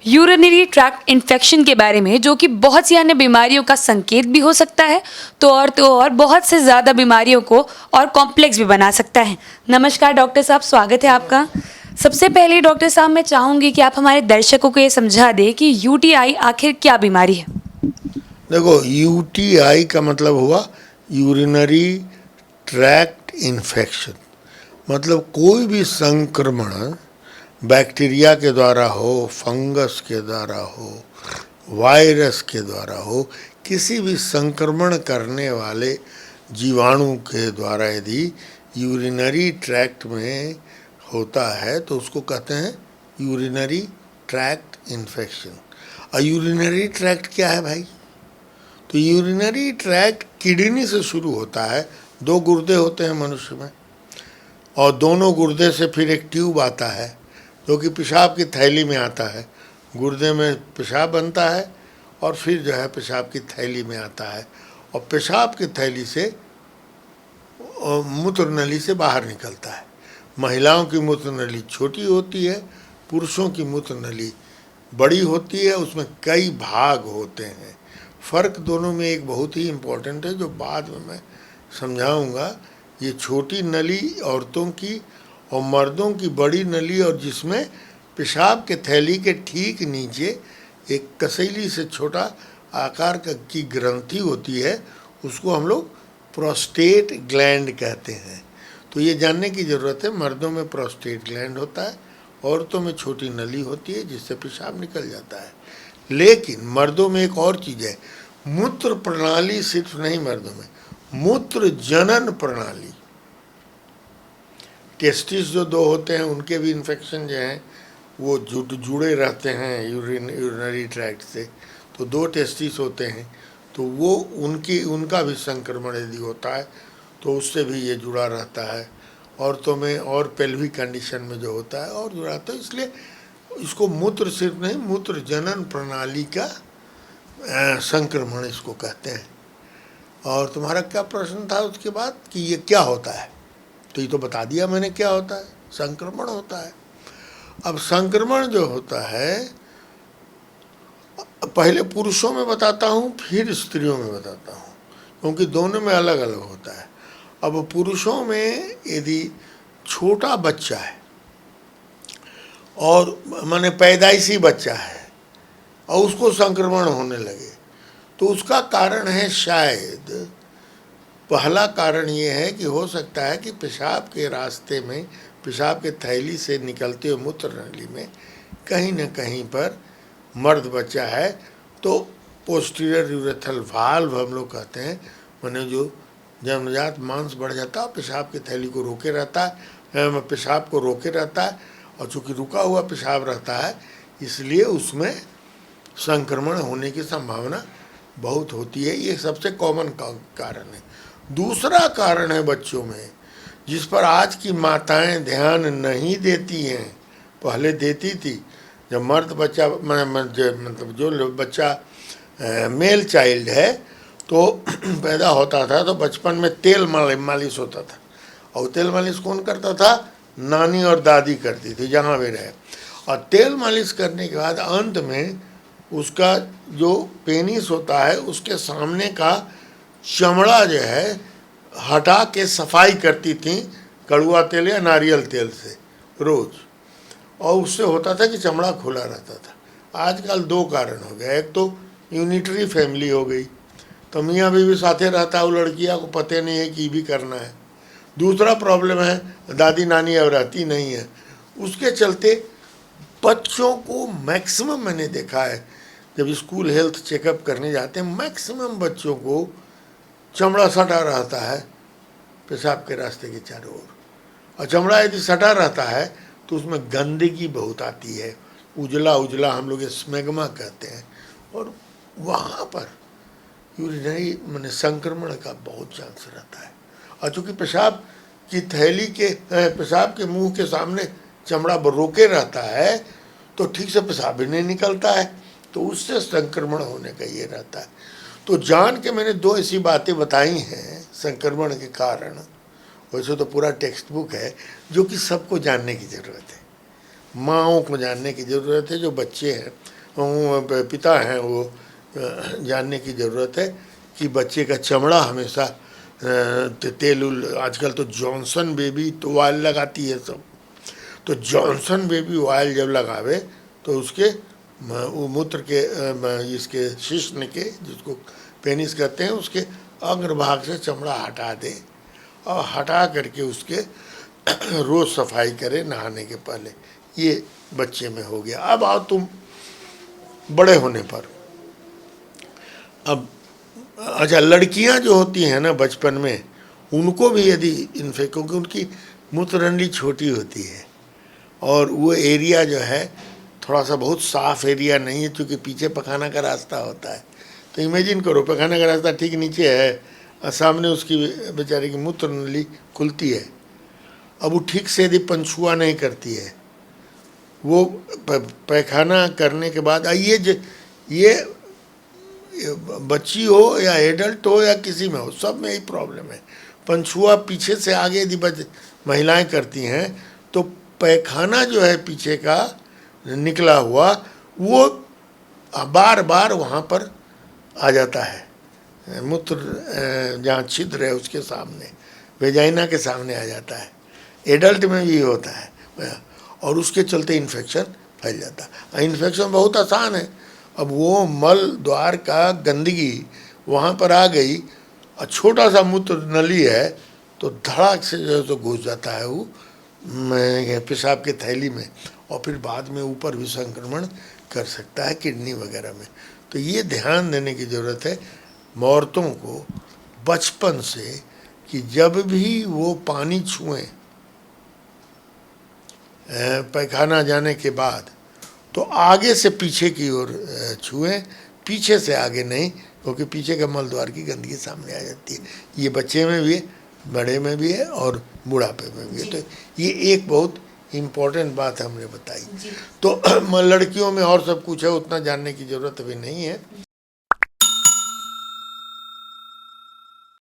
Urinary tract infection के बारे में, जो कि बहुत सी अन्य बीमारियों का संकेत भी हो सकता है तो और बहुत से ज़्यादा बीमारियों को और कॉम्प्लेक्स भी बना सकता है। नमस्कार डॉक्टर साहब, स्वागत है आपका। सबसे पहले डॉक्टर साहब मैं चाहूँगी कि आप हमारे दर्शकों को ये समझा दें कि यूटीआई आखिर क्या बीमारी है। देखो, यूटीआई का मतलब हुआ यूरिनरी ट्रैक्ट इन्फेक्शन। मतलब कोई भी संक्रमण बैक्टीरिया के द्वारा हो, फंगस के द्वारा हो, वायरस के द्वारा हो, किसी भी संक्रमण करने वाले जीवाणु के द्वारा यदि यूरिनरी ट्रैक्ट में होता है तो उसको कहते हैं यूरिनरी ट्रैक्ट इन्फेक्शन। और यूरिनरी ट्रैक्ट क्या है भाई? तो यूरिनरी ट्रैक्ट किडनी से शुरू होता है। 2 गुर्दे होते हैं मनुष्य में, और दोनों गुर्दे से फिर एक ट्यूब आता है जो कि पेशाब की थैली में आता है। गुर्दे में पेशाब बनता है और फिर जो है पेशाब की थैली में आता है, और पेशाब की थैली से मूत्र नली से बाहर निकलता है। महिलाओं की मूत्र नली छोटी होती है, पुरुषों की मूत्र नली बड़ी होती है। उसमें कई भाग होते हैं। फ़र्क दोनों में एक बहुत ही इम्पोर्टेंट है जो बाद में मैं समझाऊंगा। ये छोटी नली औरतों की और मर्दों की बड़ी नली, और जिसमें पेशाब के थैली के ठीक नीचे एक कसैली से छोटा आकार की ग्रंथि होती है, उसको हम लोग प्रोस्टेट ग्लैंड कहते हैं। तो ये जानने की ज़रूरत है, मर्दों में प्रोस्टेट ग्लैंड होता है, औरतों में छोटी नली होती है जिससे पेशाब निकल जाता है। लेकिन मर्दों में एक और चीज़ है, मूत्र प्रणाली सिर्फ नहीं, मर्दों में मूत्र जनन प्रणाली, टेस्टिस जो 2 होते हैं उनके भी इन्फेक्शन जो हैं वो जुड़े रहते हैं यूरिनरी ट्रैक्ट से। तो 2 टेस्टिस होते हैं, तो वो उनका भी संक्रमण यदि होता है तो उससे भी ये जुड़ा रहता है। औरतों में और पेल्विक कंडीशन में जो होता है और जुड़ा रहता है। इसलिए इसको मूत्र सिर्फ नहीं, मूत्र जनन प्रणाली का संक्रमण इसको कहते हैं। और तुम्हारा क्या प्रश्न था उसके बाद कि ये क्या होता है? तो ये तो बता दिया मैंने क्या होता है, संक्रमण होता है। अब संक्रमण जो होता है, पहले पुरुषों में बताता हूँ फिर स्त्रियों में बताता हूँ, क्योंकि दोनों में अलग अलग होता है। अब पुरुषों में यदि छोटा बच्चा है और माने पैदाइशी बच्चा है और उसको संक्रमण होने लगे, तो उसका कारण है, शायद पहला कारण ये है कि हो सकता है कि पेशाब के रास्ते में, पेशाब के थैली से निकलते हुए मूत्र नली में कहीं न कहीं पर मर्द बच्चा है, तो पोस्टीरियर यूरेथ्रल वाल्व हम लोग कहते हैं, माने जो जन्मजात मांस बढ़ जाता है, पेशाब की थैली को रोके रहता है, पेशाब को रोके रहता है, और चूँकि रुका हुआ पेशाब रहता है इसलिए उसमें संक्रमण होने की संभावना बहुत होती है। ये सबसे कॉमन कारण है। दूसरा कारण है बच्चों में, जिस पर आज की माताएं ध्यान नहीं देती हैं, पहले देती थी। जब मर्द बच्चा मतलब जो बच्चा मेल चाइल्ड है तो पैदा होता था तो बचपन में तेल मालिश होता था, और तेल मालिश कौन करता था? नानी और दादी करती थी जहाँ भी रहे। और तेल मालिश करने के बाद अंत में उसका जो पेनिस होता है उसके सामने का चमड़ा जो है हटा के सफाई करती थी कड़वा तेल या नारियल तेल से रोज़, और उससे होता था कि चमड़ा खुला रहता था। आजकल 2 कारण हो गए। एक तो यूनिटरी फैमिली हो गई, तो मियाँ बीवी साथे रहता है, वो लड़कियाँ को पता नहीं है कि भी करना है। दूसरा प्रॉब्लम है, दादी नानी अब रहती नहीं है, उसके चलते बच्चों को मैक्सिमम मैंने देखा है, जब स्कूल हेल्थ चेकअप करने जाते हैं, मैक्सिमम बच्चों को चमड़ा सटा रहता है पेशाब के रास्ते के चारों ओर। और चमड़ा यदि सटा रहता है तो उसमें गंदगी बहुत आती है, उजला उजला, हम लोग स्मेग्मा कहते हैं, और वहाँ पर यूरिनरी माने संक्रमण का बहुत चांस रहता है। और चूँकि पेशाब की थैली के पेशाब के मुंह के सामने चमड़ा रोके रहता है तो ठीक से पेशाब भी नहीं निकलता है, तो उससे संक्रमण होने का ये रहता है। तो जान के मैंने 2 ऐसी बातें बताई हैं संक्रमण के कारण। वैसे तो पूरा टेक्स्ट बुक है जो कि सबको जानने की ज़रूरत है, माँओं को जानने की ज़रूरत है, जो बच्चे हैं पिता हैं वो जानने की ज़रूरत है कि बच्चे का चमड़ा हमेशा तेल आजकल तो जॉनसन बेबी तो ऑयल लगाती है सब, तो जॉनसन बेबी ऑयल जब लगावे तो उसके वो मूत्र के इसके शिश्न के जिसको पेनिस कहते हैं उसके अग्रभाग से चमड़ा हटा दे और हटा करके उसके रोज़ सफाई करे नहाने के पहले। ये बच्चे में हो गया। अब आओ तुम बड़े होने पर। अब अच्छा, लड़कियां जो होती हैं ना बचपन में, उनको भी यदि इन्फेक्ट, क्योंकि उनकी मूत्रनली छोटी होती है और वो एरिया जो है थोड़ा सा बहुत साफ एरिया नहीं है, क्योंकि पीछे पखाना का रास्ता होता है। तो इमेजिन करो पखाना का रास्ता ठीक नीचे है और सामने उसकी बेचारे की मूत्रनली खुलती है। अब वो ठीक से यदि पंछुआ नहीं करती है, वो पैखाना करने के बाद ये बच्ची हो या एडल्ट हो या किसी में हो, सब में यही प्रॉब्लम है। पंछुआ पीछे से आगे यदि महिलाएं करती हैं तो पैखाना जो है पीछे का निकला हुआ वो बार बार वहाँ पर आ जाता है। मूत्र जहाँ छिद्र है उसके सामने, वेजाइना के सामने आ जाता है। एडल्ट में भी होता है और उसके चलते इन्फेक्शन फैल जाता है। इन्फेक्शन बहुत आसान है। अब वो मल द्वार का गंदगी वहाँ पर आ गई और छोटा सा मूत्र नली है तो धड़ाक से जो है तो घुस जाता है वो पेशाब के थैली में और फिर बाद में ऊपर भी संक्रमण कर सकता है किडनी वगैरह में। तो ये ध्यान देने की ज़रूरत है औरतों को बचपन से कि जब भी वो पानी छुएं पैखाना जाने के बाद तो आगे से पीछे की ओर छुएं, पीछे से आगे नहीं, क्योंकि पीछे का मल द्वार की गंदगी सामने आ जाती है। ये बच्चे में भी है, बड़े में भी है और बुढ़ापे में भी है। तो ये एक बहुत इम्पोर्टेंट बात हमने बताई। तो लड़कियों में और सब कुछ है, उतना जानने की ज़रूरत अभी नहीं है।